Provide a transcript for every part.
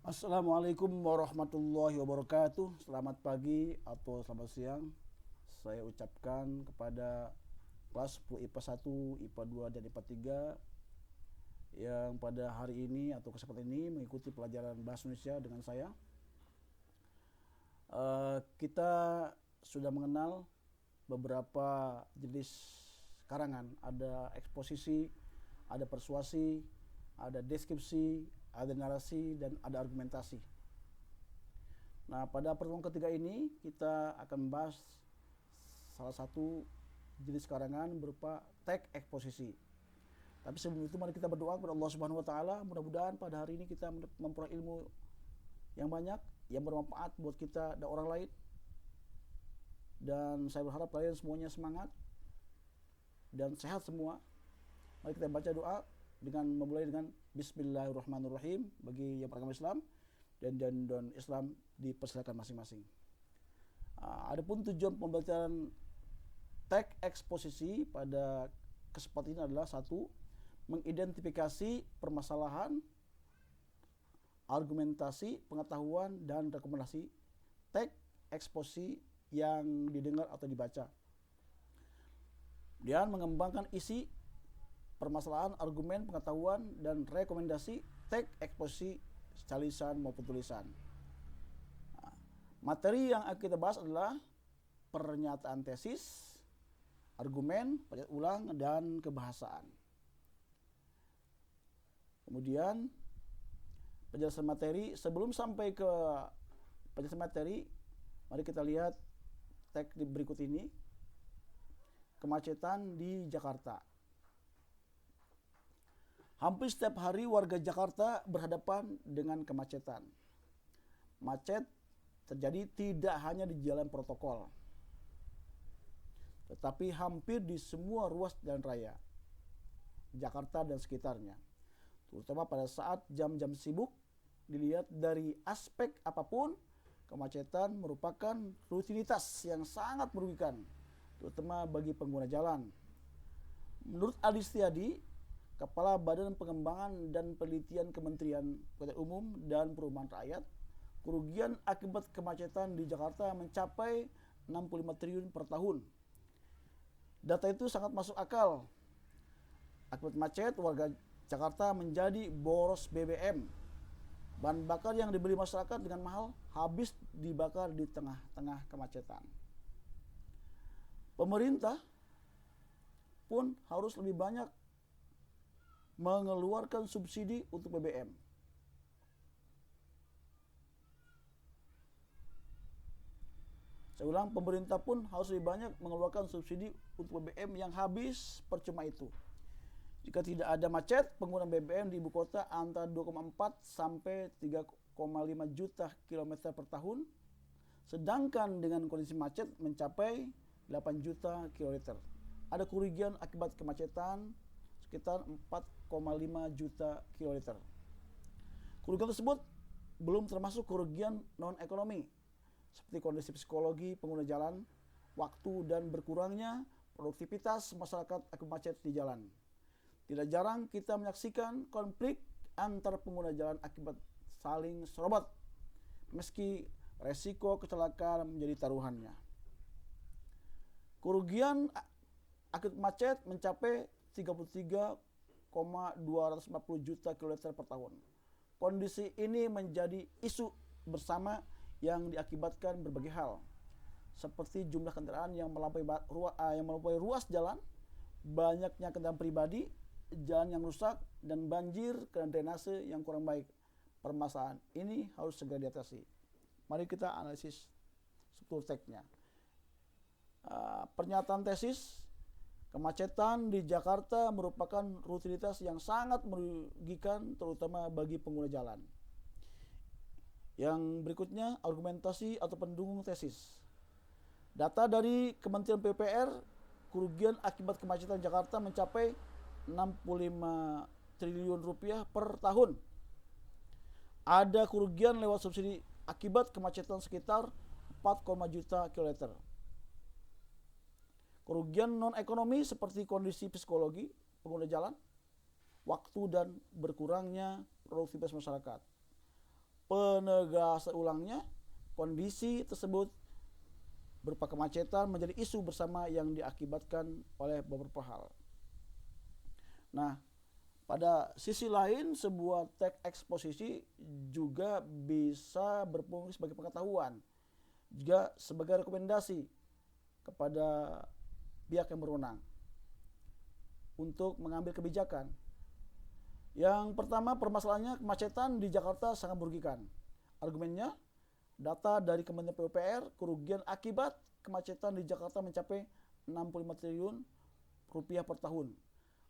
Assalamualaikum warahmatullahi wabarakatuh. Selamat pagi atau selamat siang. Saya ucapkan kepada kelas 10 IPA 1, IPA 2, dan IPA 3 yang pada hari ini atau kesempatan ini mengikuti pelajaran Bahasa Indonesia dengan saya. Kita sudah mengenal beberapa jenis karangan. Ada eksposisi, ada persuasi, ada deskripsi, ada narasi, dan ada argumentasi. Nah, pada pertemuan ketiga ini kita akan membahas salah satu jenis karangan berupa teks eksposisi. Tapi sebelum itu mari kita berdoa kepada Allah Subhanahu wa taala, mudah-mudahan pada hari ini kita memperoleh ilmu yang banyak, yang bermanfaat buat kita dan orang lain. Dan saya berharap kalian semuanya semangat dan sehat semua. Mari kita baca doa dengan memulai dengan Bismillahirrahmanirrahim bagi yang beragama Islam dan Islam dipersilakan masing-masing. Adapun tujuan pembelajaran teks eksposisi pada kesempatan ini adalah satu, mengidentifikasi permasalahan, argumentasi, pengetahuan, dan rekomendasi teks eksposisi yang didengar atau dibaca. Dan mengembangkan isi, permasalahan, argumen, pengetahuan, dan rekomendasi teks eksposisi secara lisan maupun tulisan. Materi yang akan kita bahas adalah pernyataan tesis, argumen, penyataan ulang, dan kebahasaan. Kemudian penjelasan materi. Sebelum sampai ke penjelasan materi, mari kita lihat teks berikut ini. Kemacetan di Jakarta. Hampir setiap hari warga Jakarta berhadapan dengan kemacetan. Macet terjadi tidak hanya di jalan protokol, tetapi hampir di semua ruas jalan raya Jakarta dan sekitarnya. Terutama pada saat jam-jam sibuk, dilihat dari aspek apapun, kemacetan merupakan rutinitas yang sangat merugikan, terutama bagi pengguna jalan. Menurut Adi Setiadi, Kepala Badan Pengembangan dan Penelitian Kementerian Pekerjaan Umum dan Perumahan Rakyat, kerugian akibat kemacetan di Jakarta mencapai 65 triliun per tahun. Data itu sangat masuk akal. Akibat macet, warga Jakarta menjadi boros BBM. Bahan bakar yang dibeli masyarakat dengan mahal habis dibakar di tengah-tengah kemacetan. Pemerintah pun harus lebih banyak mengeluarkan subsidi untuk BBM. Saya ulang, pemerintah pun harus lebih banyak mengeluarkan subsidi untuk BBM yang habis percuma itu. Jika tidak ada macet, penggunaan BBM di ibu kota antara 2,4 sampai 3,5 juta kilometer per tahun, sedangkan dengan kondisi macet mencapai 8 juta kilometer. Ada kerugian akibat kemacetan sekitar 4,5 juta kilometer. Kerugian tersebut belum termasuk kerugian non-ekonomi, seperti kondisi psikologi pengguna jalan, waktu dan berkurangnya produktivitas masyarakat akibat macet di jalan. Tidak jarang kita menyaksikan konflik antar pengguna jalan akibat saling serobot, meski resiko kecelakaan menjadi taruhannya. Kerugian akibat macet mencapai 33,240 juta kilometer per tahun. Kondisi ini menjadi isu bersama yang diakibatkan berbagai hal, seperti jumlah kendaraan yang melampaui ruas jalan, banyaknya kendaraan pribadi, jalan yang rusak, dan banjir karena drainase yang kurang baik. Permasalahan ini harus segera diatasi. Mari kita analisis struktur teksnya. Pernyataan tesis. Kemacetan di Jakarta merupakan rutinitas yang sangat merugikan, terutama bagi pengguna jalan. Yang berikutnya, argumentasi atau pendukung tesis. Data dari Kementerian PUPR, kerugian akibat kemacetan Jakarta mencapai 65 triliun rupiah per tahun. Ada kerugian lewat subsidi akibat kemacetan sekitar 4, juta kilometer. Kerugian non-ekonomi seperti kondisi psikologi pengguna jalan, waktu dan berkurangnya produktivitas masyarakat. penegasan ulangnya, kondisi tersebut berupa kemacetan menjadi isu bersama yang diakibatkan oleh beberapa hal. Nah, pada sisi lain sebuah teks eksposisi juga bisa berfungsi sebagai pengetahuan, juga sebagai rekomendasi kepada pihak yang berwenang untuk mengambil kebijakan. Yang pertama, permasalahannya kemacetan di Jakarta sangat merugikan. Argumennya, data dari Kementerian PUPR, kerugian akibat kemacetan di Jakarta mencapai 65 triliun rupiah per tahun.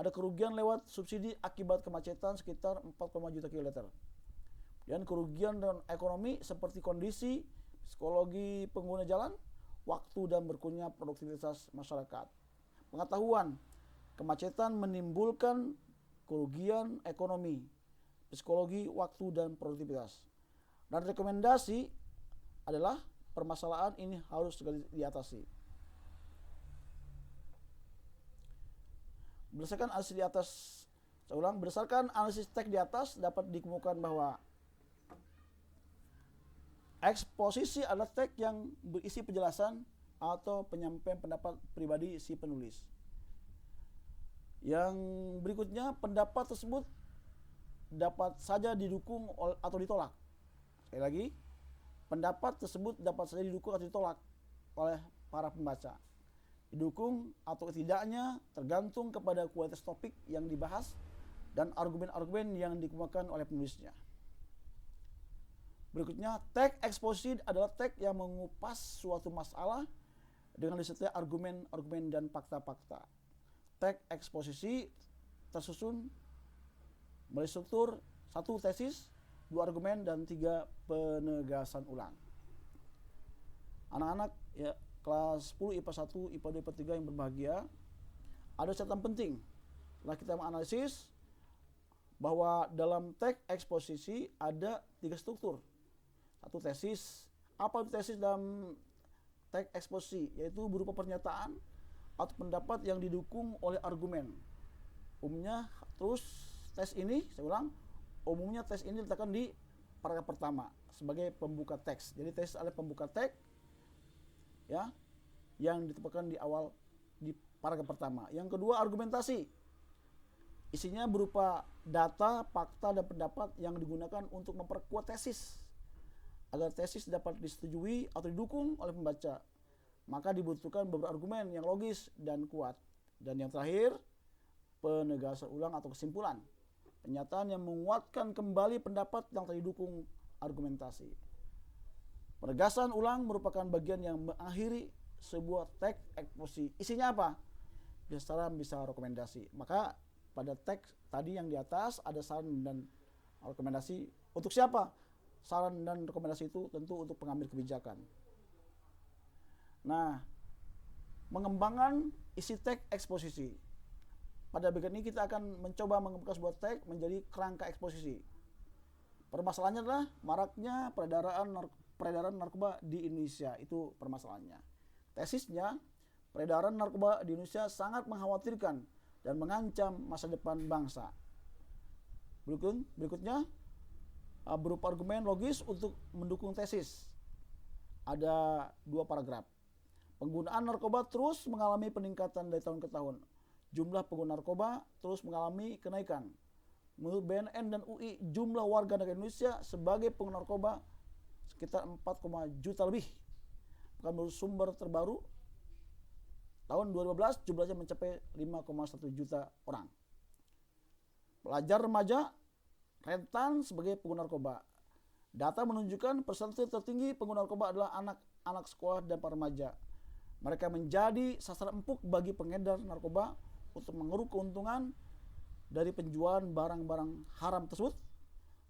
Ada kerugian lewat subsidi akibat kemacetan sekitar 4,5 juta kilometer. Dan kerugian dan ekonomi seperti kondisi psikologi pengguna jalan, waktu dan berkurangnya produktivitas masyarakat. Pengetahuan, kemacetan menimbulkan kerugian ekonomi, psikologi, waktu, dan produktivitas. Dan rekomendasi adalah permasalahan ini harus segera diatasi. Berdasarkan analisis di atas, berdasarkan analisis teks di atas dapat dikemukakan bahwa eksposisi adalah teks yang berisi penjelasan atau penyampaian pendapat pribadi si penulis. Yang berikutnya, pendapat tersebut dapat saja didukung atau ditolak. Sekali lagi, pendapat tersebut dapat saja didukung atau ditolak oleh para pembaca. Didukung atau tidaknya tergantung kepada kualitas topik yang dibahas dan argumen-argumen yang dikemukakan oleh penulisnya. Berikutnya, teks eksposisi adalah teks yang mengupas suatu masalah dengan disertai argumen-argumen dan fakta-fakta. Teks eksposisi tersusun melalui struktur 1 tesis, 2 argumen, dan 3 penegasan ulang. Anak-anak ya, kelas 10 IPA 1, IPA 2, IPA 3 yang berbahagia, ada catatan penting. Setelah kita menganalisis bahwa dalam teks eksposisi ada 3 struktur. 1 tesis. Apa tesis dalam teks eksposisi? Yaitu berupa pernyataan atau pendapat yang didukung oleh argumen. Umumnya terus tes ini, saya ulang, umumnya tes ini diletakkan di paragraf pertama sebagai pembuka teks. Jadi tesis adalah pembuka teks ya, yang ditempatkan di awal di paragraf pertama. Yang kedua, argumentasi. Isinya berupa data, fakta, dan pendapat yang digunakan untuk memperkuat tesis. Agar tesis dapat disetujui atau didukung oleh pembaca, maka dibutuhkan beberapa argumen yang logis dan kuat. Dan yang terakhir, penegasan ulang atau kesimpulan. Pernyataan yang menguatkan kembali pendapat yang telah didukung argumentasi. Penegasan ulang merupakan bagian yang mengakhiri sebuah teks eksposisi. Isinya apa? Bisa saran, bisa rekomendasi. Maka pada teks tadi yang di atas ada saran dan rekomendasi. Untuk siapa? Saran dan rekomendasi itu tentu untuk pengambil kebijakan. Nah, mengembangkan isi teks eksposisi. Pada bagian ini kita akan mencoba mengembangkan sebuah teks menjadi kerangka eksposisi. Permasalahannya adalah maraknya peredaran narkoba di Indonesia. Itu permasalahannya. Tesisnya, peredaran narkoba di Indonesia sangat mengkhawatirkan dan mengancam masa depan bangsa. Berikutnya, berupa argumen logis untuk mendukung tesis. Ada 2 paragraf. Penggunaan narkoba terus mengalami peningkatan dari tahun ke tahun. Jumlah pengguna narkoba terus mengalami kenaikan. Menurut BNN dan UI, jumlah warga negara Indonesia sebagai pengguna narkoba sekitar 4, juta lebih. Bahkan menurut sumber terbaru, tahun 2015 jumlahnya mencapai 5,1 juta orang. Pelajar remaja rentan sebagai pengguna narkoba. Data menunjukkan persentase tertinggi pengguna narkoba adalah anak-anak sekolah dan para remaja. Mereka menjadi sasaran empuk bagi pengedar narkoba untuk mengeruk keuntungan dari penjualan barang-barang haram tersebut.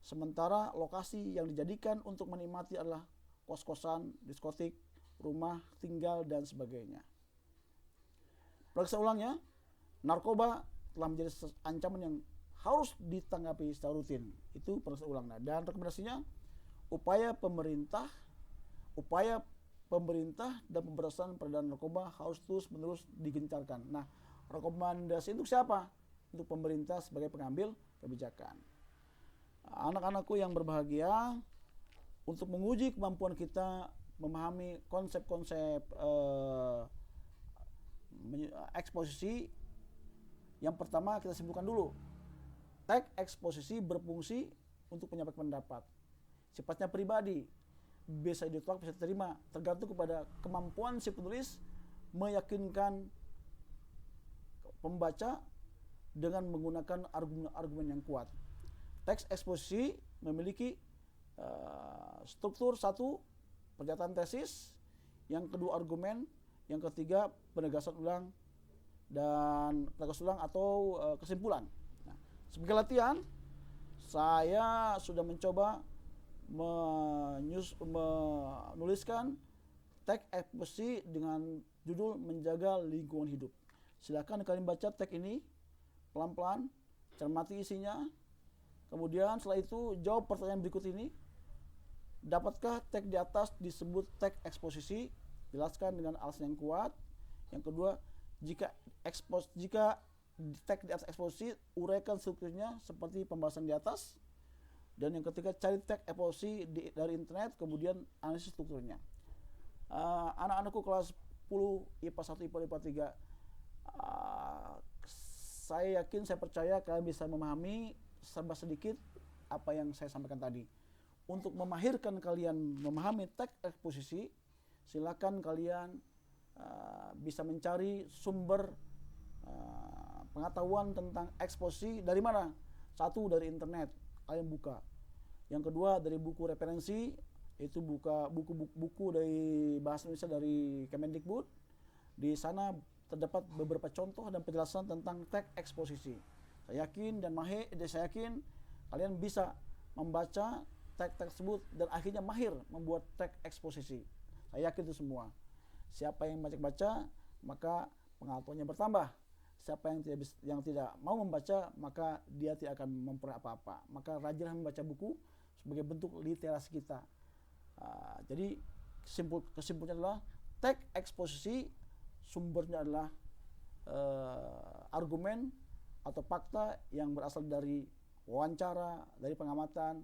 Sementara lokasi yang dijadikan untuk menikmati adalah kos-kosan, diskotik, rumah tinggal, dan sebagainya. Periksa ulangnya, narkoba telah menjadi ancaman yang harus ditanggapi secara rutin. Itu proses ulangnya. Dan rekomendasinya, upaya pemerintah dan pemberantasan peredaran narkoba harus terus-menerus digencarkan. Nah, rekomendasi untuk siapa? Untuk pemerintah sebagai pengambil kebijakan. Anak-anakku yang berbahagia, untuk menguji kemampuan kita memahami konsep-konsep eksposisi. Yang pertama kita simpulkan dulu, teks eksposisi berfungsi untuk menyampaikan pendapat. Sifatnya pribadi, bisa ditolak, bisa diterima, tergantung kepada kemampuan si penulis meyakinkan pembaca dengan menggunakan argumen-argumen yang kuat. Teks eksposisi memiliki struktur: satu, pernyataan tesis; yang kedua, argumen; yang ketiga, penegasan ulang dan penegasan ulang atau kesimpulan. Nah, sebagai latihan, saya sudah mencoba menuliskan teks eksposisi dengan judul Menjaga Lingkungan Hidup. Silakan kalian baca teks ini pelan-pelan, cermati isinya. Kemudian setelah itu jawab pertanyaan berikut ini. Dapatkah teks di atas disebut teks eksposisi? Jelaskan dengan alasan yang kuat. Yang kedua, jika teks di atas eksposisi, uraikan strukturnya seperti pembahasan di atas. Dan yang ketiga, cari teks eksposisi dari internet, kemudian analisis strukturnya. Anak-anakku kelas 10 IPA 1, IPA 3, saya yakin, saya percaya kalian bisa memahami serba sedikit apa yang saya sampaikan tadi. Untuk memahirkan kalian memahami teks eksposisi, silakan kalian bisa mencari sumber pengetahuan tentang eksposisi dari mana? Satu, dari internet, kalian buka. Yang kedua, dari buku referensi, itu buka buku-buku dari bahasa Indonesia dari Kemendikbud. Di sana terdapat beberapa contoh dan penjelasan tentang teks eksposisi. Saya yakin kalian bisa membaca teks tersebut dan akhirnya mahir membuat teks eksposisi. Saya yakin itu semua. Siapa yang baca-baca, maka pengetahuannya bertambah. Siapa yang tidak mau membaca, maka dia tidak akan memperoleh apa-apa. Maka rajinlah membaca buku sebagai bentuk literasi kita. Jadi kesimpulannya adalah teks eksposisi sumbernya adalah argumen atau fakta yang berasal dari wawancara, dari pengamatan,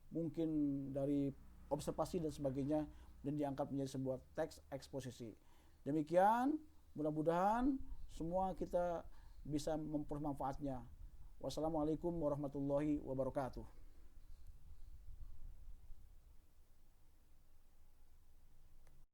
mungkin dari observasi dan sebagainya, dan diangkat menjadi sebuah teks eksposisi. Demikian, mudah-mudahan semua kita bisa memperoleh manfaatnya. Wassalamualaikum warahmatullahi wabarakatuh.